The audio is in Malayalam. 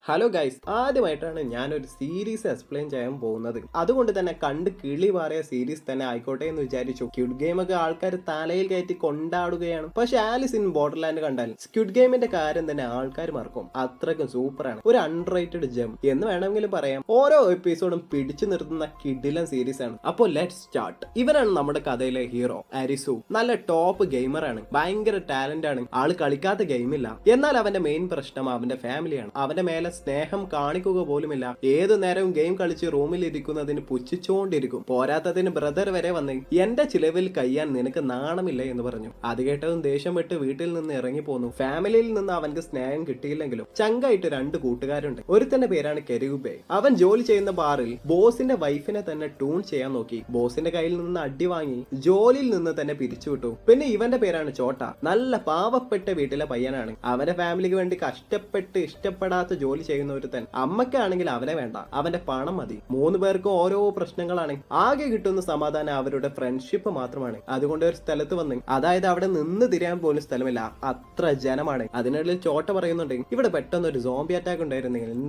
ഹലോ ഗൈസ്, ആദ്യമായിട്ടാണ് ഞാനൊരു സീരീസ് എക്സ്പ്ലെയിൻ ചെയ്യാൻ പോകുന്നത്. അതുകൊണ്ട് തന്നെ കണ്ട് കിളി പാറിയ സീരീസ് തന്നെ ആയിക്കോട്ടെ എന്ന് വിചാരിച്ചു. സ്ക്വിഡ് ഗെയിം ഒക്കെ ആൾക്കാർ തലയിൽ കയറ്റി കൊണ്ടാടുകയാണ്. പക്ഷെ ആലിസ് ഇൻ ബോർഡർലാൻഡ് കണ്ടാൽ സ്ക്വിഡ് ഗെയിമിന്റെ കാര്യം തന്നെ ആൾക്കാർ മറക്കും. അത്രയ്ക്കും സൂപ്പറാണ്. ഒരു അൺറേറ്റഡ് ജെം എന്ന് വേണമെങ്കിലും പറയാം. ഓരോ എപ്പിസോഡും പിടിച്ചു നിർത്തുന്ന കിഡിലൻ സീരീസ് ആണ്. അപ്പോൾ ലെറ്റ്സ് സ്റ്റാർട്ട്. ഇവനാണ് നമ്മുടെ കഥയിലെ ഹീറോ അരിസു. നല്ല ടോപ്പ് ഗെയിമറാണ്, ഭയങ്കര ടാലന്റ് ആണ്. ആള് കളിക്കാത്ത ഗെയിമില്ല. എന്നാൽ അവന്റെ മെയിൻ പ്രശ്നം അവന്റെ ഫാമിലിയാണ്. അവന്റെ മേലെ സ്നേഹം കാണിക്കുക പോലുമില്ല. ഏതു നേരവും ഗെയിം കളിച്ച് റൂമിൽ ഇരിക്കുന്നതിന് പുച്ഛിച്ചുകൊണ്ടിരിക്കും. പോരാത്തതിന് ബ്രദർ വരെ വന്ന് എന്റെ ചിലവിൽ കയ്യാൻ നിനക്ക് നാണമില്ല എന്ന് പറഞ്ഞു. അത് കേട്ടതും ദേഷ്യം വിട്ട് വീട്ടിൽ നിന്ന് ഇറങ്ങി പോന്നു. ഫാമിലിയിൽ നിന്ന് അവൻക്ക് സ്നേഹം കിട്ടിയില്ലെങ്കിലും ചങ്കായിട്ട് രണ്ട് കൂട്ടുകാരുണ്ട്. ഒരുത്തന്റെ പേരാണ് കെരൂബെ. അവൻ ജോലി ചെയ്യുന്ന ബാറിൽ ബോസിന്റെ വൈഫിനെ തന്നെ ടൂൺ ചെയ്യാൻ നോക്കി. ബോസിന്റെ കയ്യിൽ നിന്ന് അടി വാങ്ങി ജോലിയിൽ നിന്ന് തന്നെ പിരിച്ചുവിട്ടു. പിന്നെ ഇവന്റെ പേരാണ് ചോട്ട. നല്ല പാവപ്പെട്ട വീട്ടിലെ പയ്യനാണ്. അവന്റെ ഫാമിലിക്ക് വേണ്ടി കഷ്ടപ്പെട്ട് ഇഷ്ടപ്പെടാത്ത ജോലി ചെയ്യുന്ന ഒരുത്തൻ. അമ്മയ്ക്കാണെങ്കിൽ അവനെ വേണ്ട, അവന്റെ പണം മതി. മൂന്ന് പേർക്കും ഓരോ പ്രശ്നങ്ങളാണ്. ആകെ കിട്ടുന്ന സമാധാനം അവരുടെ ഫ്രണ്ട്ഷിപ്പ് മാത്രമാണ്. അതുകൊണ്ട് ഒരു സ്ഥലത്ത് വന്ന്, അതായത് അവിടെ നിന്ന് തിരിയാൻ പോലും സ്ഥലമില്ല, അത്ര ജനമാണ്. അതിനുള്ളിൽ ചോട്ട പറയുന്നുണ്ട്, ഇവിടെ പെട്ടെന്ന് ഒരു സോംബി അറ്റാക്ക് ഉണ്ടായിരുന്നെങ്കിൽ എന്ത്